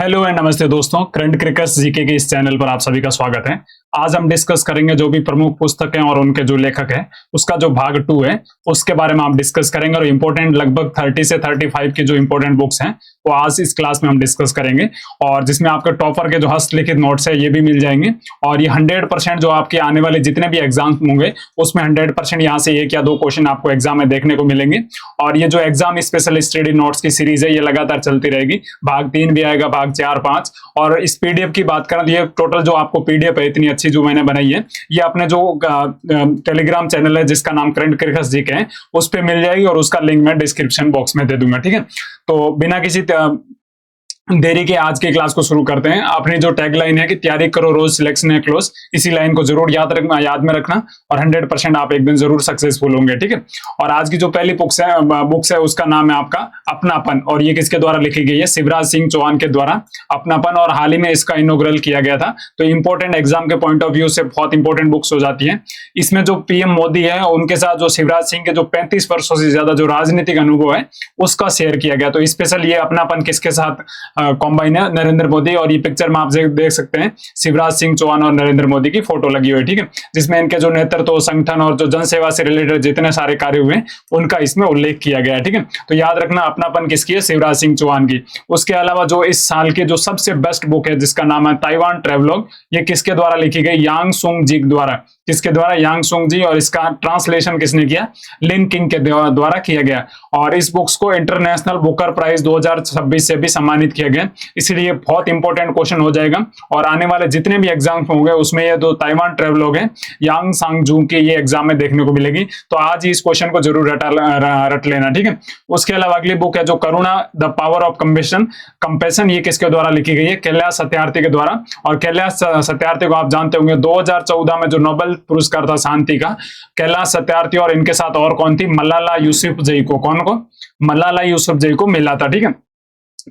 Hello and नमस्ते दोस्तों, current crickets GK के इस चैनल पर आप सभी का स्वागत है। आज हम डिस्कस करेंगे जो भी प्रमुख पुस्तक हैं और उनके जो लेखक हैं उसका जो भाग 2 है उसके बारे में आप डिस्कस करेंगे और इंपॉर्टेंट लगभग 30 से 35 की जो इंपॉर्टेंट बुक्स हैं वो आज इस क्लास में हम डिस्कस करेंगे और जिसमें आपके टॉपर के जो हस्तलिखित नोट्स है ये भी मिल जाएंगे और ये 100% जो आपके आने वाले जितने भी एग्जाम होंगे उसमें 100% यहाँ से 1 या 2 क्वेश्चन आपको एग्जाम में देखने को मिलेंगे। और ये जो एग्जाम स्पेशल स्टडी नोट्स की सीरीज है ये लगातार चलती रहेगी। भाग 3 भी आएगा, भाग 4, 5 और इस पीडीएफ की बात करें तो ये टोटल जो आपको पीडीएफ है इतनी अच्छी जो मैंने बनाई है ये अपने जो टेलीग्राम चैनल है जिसका नाम करंट क्रिकेट्स जीके है उस पे मिल जाएगी और उसका लिंक मैं डिस्क्रिप्शन बॉक्स में दे दूंगा। ठीक है, तो बिना किसी देरी के आज की क्लास को शुरू करते हैं। अपनी जो टैगलाइन है कि तैयारी करो रोज सिलेक्शन है क्लोज, इसी लाइन को जरूर याद में रखना और 100% आप एक दिन जरूर सक्सेसफुल होंगे। ठीक है, और आज की जो पहली बुक्स है उसका नाम है आपका अपनापन और ये किसके द्वारा लिखी गई है? शिवराज सिंह चौहान के द्वारा अपनापन और हाल ही में इसका इनॉग्रल किया गया था। तो इंपॉर्टेंट एग्जाम के पॉइंट ऑफ व्यू से बहुत इंपॉर्टेंट बुक्स हो जाती है। इसमें जो पीएम मोदी है उनके साथ जो शिवराज सिंह के जो 35 वर्षों से ज्यादा जो राजनीतिक अनुभव है उसका शेयर किया गया। तो स्पेशल ये अपनापन किसके साथ कॉम्बाइन है? नरेंद्र मोदी। और ये पिक्चर में आप देख सकते हैं शिवराज सिंह चौहान और नरेंद्र मोदी की फोटो लगी हुई है। ठीक है, जिसमें इनके जो नेतृत्व, संगठन और जो जनसेवा से रिलेटेड जितने सारे कार्य हुए उनका इसमें उल्लेख किया गया है। ठीक है, तो याद रखना अपनापन किसकी है? शिवराज सिंह चौहान की। उसके अलावा जो इस साल की जो सबसे बेस्ट बुक है जिसका नाम है ताइवान ट्रेवलॉग, ये किसके द्वारा लिखी गई? यांग सुंग जी द्वारा। किसके द्वारा? यांग सुंग जी। और इसका ट्रांसलेशन किसने किया? लिन किंग के द्वारा किया गया। और इस बुक्स को इंटरनेशनल बुकर प्राइज 2026 से भी सम्मानित किया गया, इसलिए बहुत इंपॉर्टेंट क्वेश्चन हो जाएगा। और आने वाले जितने भी एग्जाम होंगे उसमें ये दो ताइवान ट्रेवलॉग है यांग सांग जू के ये एग्जाम में देखने को मिलेगी। तो आज ही इस क्वेश्चन को जरूर रट लेना। ठीक है, उसके अलावा अगली बुक है जो करुणा द पावर ऑफ कंपैशन, ये किसके द्वारा लिखी गई है? कैलाश सत्यार्थी के द्वारा। और कैलाश सत्यार्थी को आप जानते होंगे 2014 में जो नोबेल पुरस्कार था शांति का, कैलाश सत्यार्थी और इनके साथ और कौन थी? मलाला यूसुफजई को। कौन को? मलाला यूसुफजई को मिला था। ठीक है,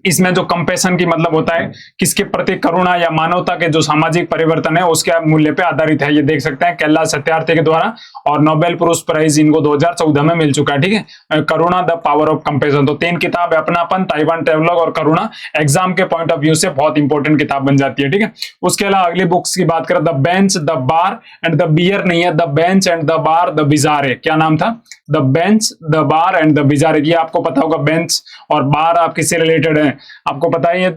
इसमें जो कंपैशन की मतलब होता है किसके प्रति करुणा या मानवता के जो सामाजिक परिवर्तन है उसके मूल्य पे आधारित है। ये देख सकते हैं कैलाश सत्यार्थी के द्वारा और नोबेल पुरस्कार प्राइज इनको 2014 में मिल चुका है। ठीक है, करुणा द पावर ऑफ कंपैशन। तो 3 किताब है, अपनापन, ताइवान ट्रेवलॉग और करुणा। एग्जाम के पॉइंट ऑफ व्यू से बहुत इंपॉर्टेंट किताब बन जाती है। ठीक है, उसके अलावा अगली बुक्स की बात करें the bench the bar and the bear नहीं है, the bench and the bar the bizarre. क्या नाम था? The bench the bar and the bizarre. ये आपको पता होगा बेंच और बार आप किससे रिलेटेड है? आपको पता है ये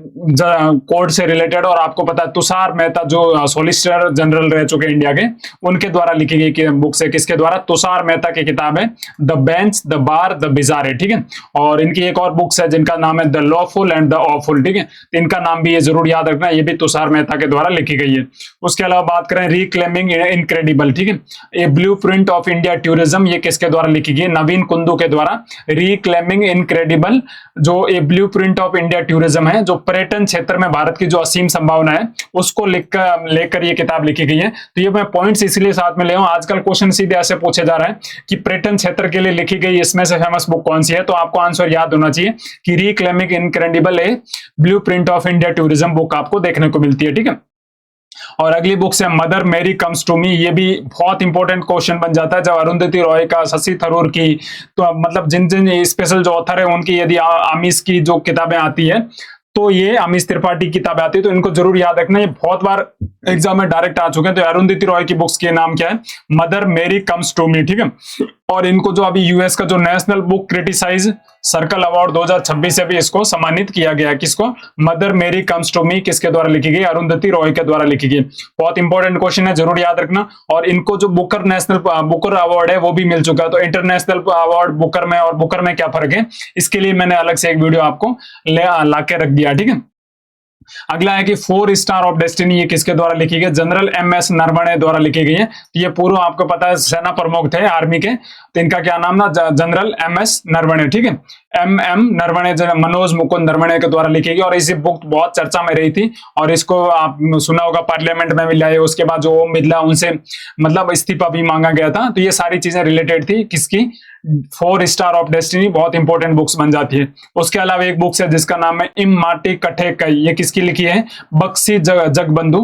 कोर्ट से रिलेटेड। और आपको पता है तुषार मेहता जो सॉलिसिटर जनरल रह चुके इंडिया के, उनके द्वारा लिखी गई बुक से। किसके द्वारा? तुषार मेहता की किताब है the bench the bar the बिजारे। ठीक है, और इनकी एक और बुक्स है जिनका नाम है the lawful and the awful. ठीक है, इनका नाम भी ये जरूर याद रखना, ये भी तुषार मेहता के द्वारा लिखी गई है। उसके अलावा बात करें रिक्लेमिंग इनक्रेडिबल। ठीक है, a blueprint of India tourism, ये किसके द्वारा लिखी गई? नवीन कुंदू के द्वारा। रिक्लेमिंग इनक्रेडिबल जो a blueprint of India tourism है, जो पर्यटन क्षेत्र में भारत की जो असीम संभावना है उसको लेकर ये किताब लिखी गई है। तो ये मैं पॉइंट्स इसलिए साथ में ले आऊं, आजकल क्वेश्चन सीधे ऐसे पूछे जा रहे हैं कि पर्यटन क्षेत्र के लिए लिखी गई इसमें से फेमस बुक कौन सी है? तो आपको आंसर याद होना चाहिए कि reclaiming incredible A blueprint of India tourism book आपको देखने को मिलती है। ठीक है, और अगली बुक से मदर मेरी कम्स टू मी, ये भी बहुत इंपॉर्टेंट क्वेश्चन बन जाता है। जब अरुंधति रॉय का, शशि थरूर की, तो मतलब जिन जिन स्पेशल जो ऑथर है उनकी यदि आमिष की जो किताबें आती है तो ये अमीश त्रिपाठी की किताब आती है, तो इनको जरूर याद रखना। ये बहुत बार एग्जाम में डायरेक्ट आ चुके हैं। तो अरुंधति रॉय की बुक्स के नाम क्या है? मदर मेरी कम्स टू मी। ठीक है, और इनको जो अभी यूएस का जो national book criticize circle award 2026 से भी इसको सम्मानित किया गया। किसको? मदर मेरी कम्स टू मी किसके द्वारा लिखी गई? अरुंधति रॉय के द्वारा लिखी गई। बहुत इंपॉर्टेंट क्वेश्चन है, जरूर याद रखना। और इनको जो बुकर नेशनल बुकर अवार्ड है वो भी मिल चुका है। तो इंटरनेशनल अवार्ड बुकर में और बुकर में क्या फर्क है, इसके लिए मैंने अलग से एक वीडियो आपको ला के रख दिया। ठीक है, अगला है कि 4 स्टार ऑफ डेस्टिनी, ये किसके द्वारा लिखी गई? जनरल MS नरवणे द्वारा लिखी गई है। ये पूर्व आपको पता है सेना प्रमुख थे आर्मी के, तो इनका क्या नाम ना? General MS Naravane. ठीक है, MM नरवणे, मनोज मुकुंद नरवणे के द्वारा लिखी गई। और इसी बुक बहुत चर्चा में रही थी और इसको आप सुना होगा पार्लियामेंट में भी लाए। उसके बाद जो ओम बिरला उनसे मतलब इस्तीफा भी मांगा गया था। तो ये सारी चीजें रिलेटेड थी किसकी? 4 स्टार ऑफ डेस्टिनी। बहुत इंपॉर्टेंट बुक्स बन जाती है। उसके अलावा एक बुक्स है जिसका नाम है इम माटी कठे कई, ये किसकी लिखी है? बक्सी जगबंधु।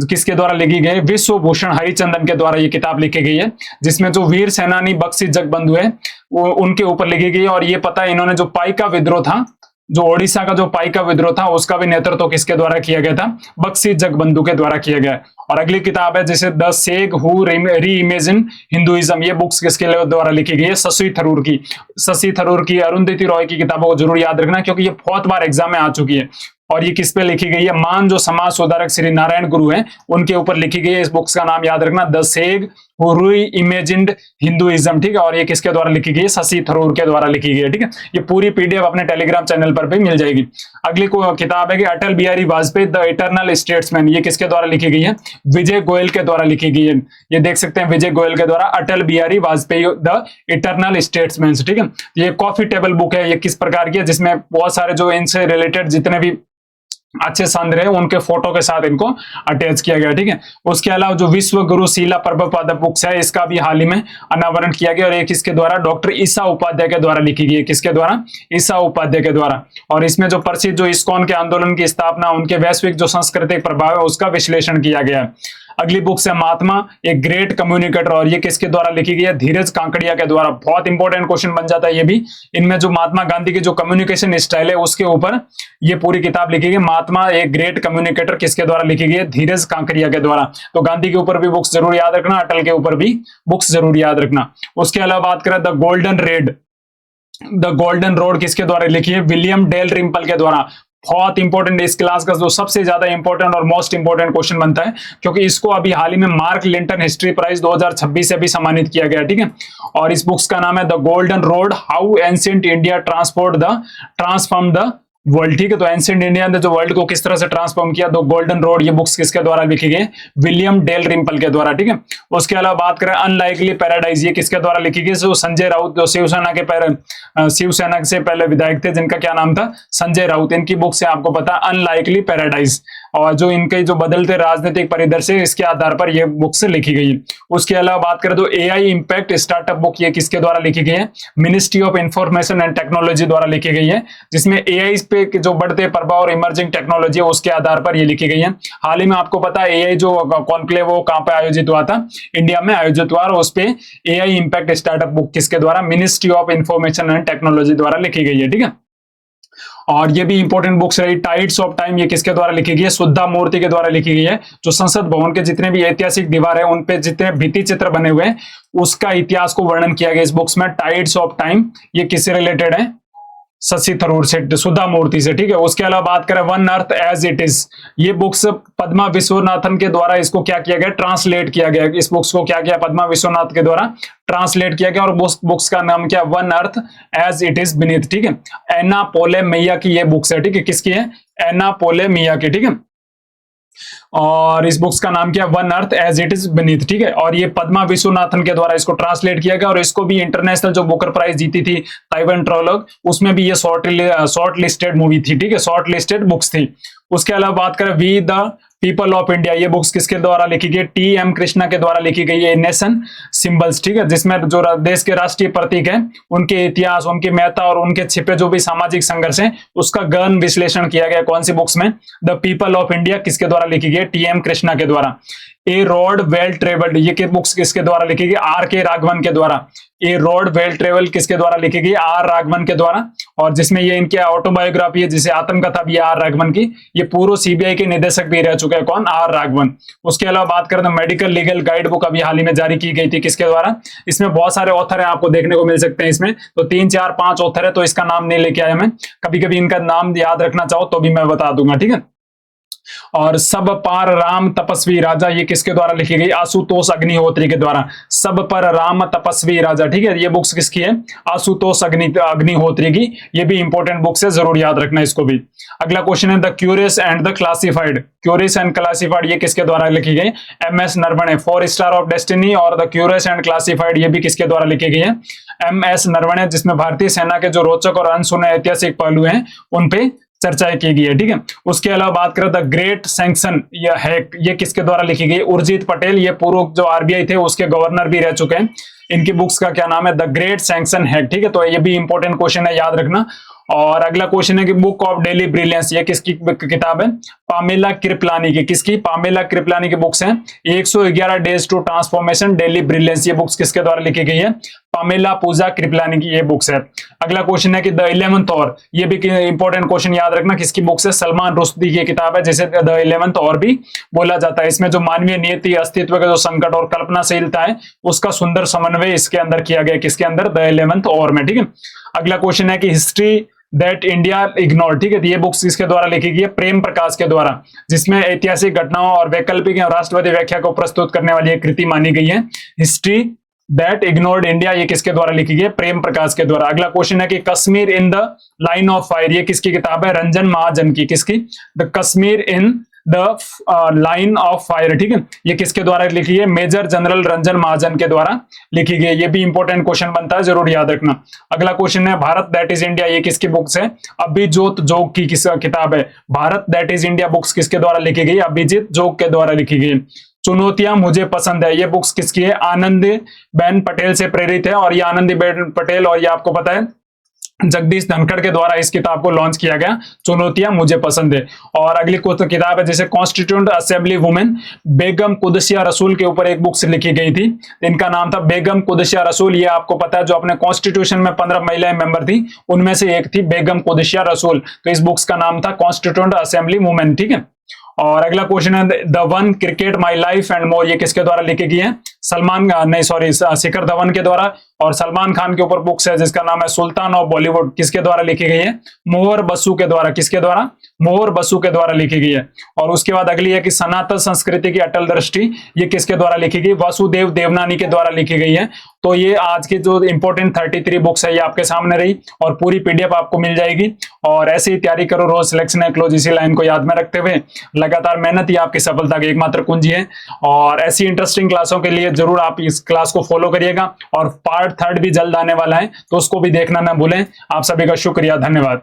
किसके द्वारा लिखी गई? विश्व भूषण हरिचंदन के द्वारा ये किताब लिखी गई है, जिसमें जो वीर सेनानी बक्सी जगबंधु है वो उनके ऊपर लिखी गई। और ये पता है इन्होंने जो पाइका विद्रोह था जो ओडिशा का जो पाइका विद्रोह था उसका भी नेतृत्व किसके द्वारा किया गया था? बख्शी जगबंधु के द्वारा किया गया। और अगली किताब है जैसे द सेग हु री इमेजिन हिंदुइज्म, ये बुक्स किसके द्वारा लिखी गई है? शशि थरूर की। शशि थरूर की, अरुंधति रॉय की किताबों को जरूर याद रखना क्योंकि ये बहुत बार एग्जाम में आ चुकी है। और ये किस पे लिखी गई है? मान जो समाज सुधारक श्री नारायण गुरु हैं उनके ऊपर लिखी गई है। इस बुक्स का नाम याद रखना, द सेग हु री इमेजिन्ड हिंदुइज्म, ठीक है। और ये किसके द्वारा लिखी गई है? शशि थरूर के द्वारा लिखी गई है, ठीक है। ये पूरी पीडीएफ अपने टेलीग्राम चैनल पर भी मिल जाएगी। अगली किताब है कि Atal Bihari Vajpayee the eternal statesman, ये किसके द्वारा लिखी गई है? विजय गोयल के द्वारा लिखी गई है। ये देख सकते हैं विजय गोयल के द्वारा Atal Bihari Vajpayee the eternal statesman, ठीक है। ये कॉफी टेबल बुक है। ये किस प्रकार की है? जिसमें बहुत सारे जो इनसे रिलेटेड जितने भी अच्छे संत रहे उनके फोटो के साथ इनको अटैच किया गया, ठीक है। उसके अलावा जो विश्व गुरु शीला प्रभुपाद बुक्स है इसका भी हाल ही में अनावरण किया गया और एक किसके द्वारा? डॉक्टर ईसा उपाध्याय के द्वारा लिखी गई है। किसके द्वारा? ईसा उपाध्याय के द्वारा। और इसमें जो प्रसिद्ध जो इस्कॉन के आंदोलन की स्थापना, उनके वैश्विक जो सांस्कृतिक प्रभाव है उसका विश्लेषण किया गया है। अगली बुक से महात्मा एक ग्रेट कम्युनिकेटर, और ये किसके द्वारा लिखी गई है? धीरज कांकड़िया के द्वारा। बहुत इंपॉर्टेंट क्वेश्चन बन जाता है ये भी। इनमें जो महात्मा गांधी की जो कम्युनिकेशन स्टाइल है उसके ऊपर ये पूरी किताब लिखी गई। महात्मा एक ग्रेट कम्युनिकेटर किसके द्वारा लिखी गई है? धीरज कांकड़िया के द्वारा। तो गांधी के ऊपर भी बुक्स जरूर याद रखना, अटल के ऊपर भी बुक्स जरूर याद रखना। उसके अलावा बात करें द गोल्डन रोड किसके द्वारा लिखी है? विलियम डेल रिम्पल के द्वारा। बहुत इंपॉर्टेंट, इस क्लास का जो सबसे ज्यादा इंपॉर्टेंट और मोस्ट इंपॉर्टेंट क्वेश्चन बनता है क्योंकि इसको अभी हाल ही में मार्क लिंटन हिस्ट्री प्राइज 2026 से भी सम्मानित किया गया, ठीक है। और इस बुक्स का नाम है the golden road, how ancient India transform the world, ठीक है। तो एंशिएंट इंडिया ने जो वर्ल्ड को किस तरह से ट्रांसफॉर्म किया, तो गोल्डन रोड, ये बुक्स किसके द्वारा लिखी गई? विलियम डेल रिम्पल के द्वारा, ठीक है। उसके अलावा बात करें अनलाइकली पैराडाइज, ये किसके द्वारा लिखी गई? जो संजय राउत, जो शिवसेना से पहले विधायक थे जिनका क्या नाम था? संजय राउत। इनकी बुक से आपको पता अनलाइकली पैराडाइज, और जो इनके जो बदलते राजनीतिक परिदृश्य इसके आधार पर ये बुक्स लिखी गई है। उसके अलावा बात करें तो एआई इंपैक्ट स्टार्टअप बुक, ये किसके द्वारा लिखी गई है? Ministry of information and technology द्वारा लिखी गई है, जिसमें एआई पे जो बढ़ते प्रभाव और इमर्जिंग टेक्नोलॉजी है उसके आधार पर ये लिखी गई है। हाल ही में आपको पता है एआई जो कॉन्क्लेव वो कहां पे आयोजित हुआ था? इंडिया में आयोजित हुआ, और उस पे एआई इंपैक्ट स्टार्टअप बुक किसके द्वारा? Ministry of information and technology द्वारा लिखी गई है, ठीक है। और ये भी इंपॉर्टेंट बुक्स रही। टाइड्स ऑफ टाइम, ये किसके द्वारा लिखी गई है? सुधा मूर्ति के द्वारा लिखी गई है। जो संसद भवन के जितने भी ऐतिहासिक दीवार है उन पे जितने भित्ति चित्र बने हुए हैं उसका इतिहास को वर्णन किया गया इस बुक्स में। टाइड्स ऑफ टाइम, ये किससे रिलेटेड है? शशि थरूर से, सुधा मूर्ति से, ठीक है। उसके अलावा बात करें one earth as it is, ये बुक्स पद्मा विश्वनाथन के द्वारा इसको क्या किया गया? ट्रांसलेट किया गया। इस बुक्स को क्या किया? पद्मा विश्वनाथ के द्वारा ट्रांसलेट किया गया, और बुक्स का नाम क्या? One earth as it is beneath, ठीक है। एना पोले मैया की ये बुक्स है, ठीक है। किसकी है? एना पोले मैया की, ठीक है। और इस बुक्स का नाम क्या? One earth as it is beneath, ठीक है। और ये पद्मा विश्वनाथन के द्वारा इसको ट्रांसलेट किया गया, और इसको भी इंटरनेशनल जो बुकर प्राइज जीती थी ताइवन ट्रोलॉग, उसमें भी ये शॉर्ट लिस्टेड मूवी थी, ठीक है। शॉर्ट लिस्टेड बुक्स थी। उसके अलावा बात करें we the people of India, ये बुक्स किसके द्वारा लिखी गई? टी.एम. कृष्णा के द्वारा लिखी गई है। नेशन सिंबल्स, ठीक है, जिसमें जो देश के राष्ट्रीय प्रतीक है उनके इतिहास, उनकी महत्ता और उनके छिपे जो भी सामाजिक संघर्ष है उसका गहन विश्लेषण किया गया। कौन सी बुक्स में? द पीपल ऑफ इंडिया किसके द्वारा लिखी गई? टी.एम. कृष्णा के द्वारा। ए रोड वेल ट्रेवल्ड, ये बुक्स किसके द्वारा लिखी गई? आर के राघवन के द्वारा। ए रोड वेल ट्रेवल किसके द्वारा लिखी गई? आर राघवन के द्वारा। और जिसमें ये इनकी ऑटोबायोग्राफी है, जिसे आत्मकथा भी आर राघवन की। ये पूर्व सीबीआई के निदेशक भी रह चुके हैं। कौन? आर राघवन। उसके अलावा बात करें तो मेडिकल लीगल गाइड बुक अभी हाल ही में जारी की गई थी, किसके द्वारा? इसमें बहुत सारे ऑथर हैं, आपको देखने को मिल सकते हैं इसमें, तो 3 4 5 ऑथर है, तो इसका नाम नहीं लेके आया मैं। कभी कभी इनका नाम याद रखना चाहो तो भी मैं बता दूंगा, ठीक है। और सब पर राम तपस्वी राजा, ये किसके द्वारा लिखी गई? आशुतोष अग्निहोत्री के द्वारा। सब पर राम तपस्वी राजा, ठीक है। ये बुक्स किसकी है? आशुतोष अग्निहोत्री की। ये भी इंपॉर्टेंट बुक्स है, जरूर याद रखना इसको भी। अगला क्वेश्चन है the curious and the classified. Curious and classified ये किसके द्वारा लिखी गई? M S. Naravane. 4 star of destiny और द क्यूरियस एंड क्लासिफाइड ये भी किसके द्वारा लिखी गई है? एम.एस. नरवणे, जिसमें भारतीय सेना के जो रोचक और अनसुने ऐतिहासिक पहलू हैं उन पे चर्चाएं की गई है, ठीक है। उसके अलावा बात करें द ग्रेट सैंक्शन, ये किसके द्वारा लिखी गई? उर्जित पटेल, ये पूर्व जो आरबीआई थे उसके गवर्नर भी रह चुके हैं। इनकी बुक्स का क्या नाम है? द ग्रेट सैंक्शन है, ठीक है। तो ये भी इंपॉर्टेंट क्वेश्चन है, याद रखना। और अगला क्वेश्चन है कि बुक ऑफ डेली ब्रिलियंस, ये किसकी किताब है? पामेला कृपलानी की। किसकी? पामेला कृपलानी की बुक्स हैं। 111 days to transformation daily brilliance, ये बुक्स किसके द्वारा लिखी गई है? पामेला पूजा कृपलानी की ये बुक्स है। अगला क्वेश्चन है कि द 11th और, ये भी इंपॉर्टेंट क्वेश्चन याद रखना, किसकी बुक्स है? सलमान रुश्दी की किताब है जिसे द 11th और भी बोला जाता है। इसमें जो मानवीय नियति, अस्तित्व का जो संकट और कल्पनाशीलता है उसका सुंदर समन्वय इसके अंदर किया गया, किसके अंदर? द 11th और में। ठीक है, अगला क्वेश्चन है कि हिस्ट्री दैट इंडिया इग्नोर। ठीक है, ये बुक्स किसके द्वारा लिखी गई है? प्रेम प्रकाश के द्वारा, जिसमें ऐतिहासिक घटनाओं और वैकल्पिक और राष्ट्रवादी व्याख्या को प्रस्तुत करने वाली एक कृति मानी गई है। हिस्ट्री दैट इग्नोर्ड इंडिया, ये किसके द्वारा लिखी गई है? प्रेम प्रकाश के द्वारा। अगला क्वेश्चन है कि Kashmir in the line of fire, ये किसकी किताब है? रंजन महाजन की। किसकी? The Kashmir in the line of fire. ठीक है, ये किसके द्वारा लिखी है? मेजर जनरल रंजन महाजन के द्वारा लिखी गई। ये भी इंपॉर्टेंट क्वेश्चन बनता है, जरूर याद रखना। अगला क्वेश्चन है भारत दैट इज इंडिया, ये किसकी बुक्स है? अभिजोत जोग की किताब है। Bharat that is India books किसके द्वारा लिखी गई? अभिजीत जोग के द्वारा लिखी गई। चुनौतियां मुझे पसंद है, ये बुक्स किसकी है? आनंदी बेन पटेल से प्रेरित है, और ये आनंदी बेन पटेल और ये आपको पता है जगदीश धनखड़ के द्वारा इस किताब को लॉन्च किया गया, चुनौतियां मुझे पसंद है। और अगली किताब है जैसे कॉन्स्टिट्यूंट असेंबली वुमेन, बेगम कुदसिया रसूल के ऊपर एक बुक्स लिखी गई थी, इनका नाम था बेगम कुदसिया रसूल। ये आपको पता है जो अपने कॉन्स्टिट्यूशन में 15 महिलाएं मेंबर थी उनमें से एक थी बेगम कुदसिया रसूल, तो इस बुक्स का नाम था कॉन्स्टिट्यूंट असेंबली वुमेन। ठीक है, और अगला क्वेश्चन है the one cricket my life and more, ये किसके द्वारा लिखी गई है? शिखर धवन के द्वारा। और सलमान खान के ऊपर बुक्स है जिसका नाम है सुल्तान ऑफ बॉलीवुड, किसके द्वारा लिखी गई है? मोहर बसु के द्वारा। किसके द्वारा? मोहर बसु के द्वारा लिखी गई है। और उसके बाद अगली है कि सनातन संस्कृति की अटल दृष्टि, ये किसके द्वारा लिखी गई? वासुदेव देवनानी के द्वारा लिखी गई है। तो ये आज की जो इंपॉर्टेंट 33 बुक्स है ये आपके सामने रही, और पूरी पीडीएफ आपको मिल जाएगी। और ऐसे ही तैयारी करो, रोज सिलेक्शन है क्लोज, इसी लाइन को याद में रखते हुए लगातार मेहनत ही आपकी सफलता की एकमात्र कुंजी है। और ऐसी इंटरेस्टिंग क्लासों के लिए जरूर आप इस क्लास को फॉलो करिएगा, और पार्ट 3 भी जल्द आने वाला है तो उसको भी देखना ना भूलें। आप सभी का शुक्रिया, धन्यवाद।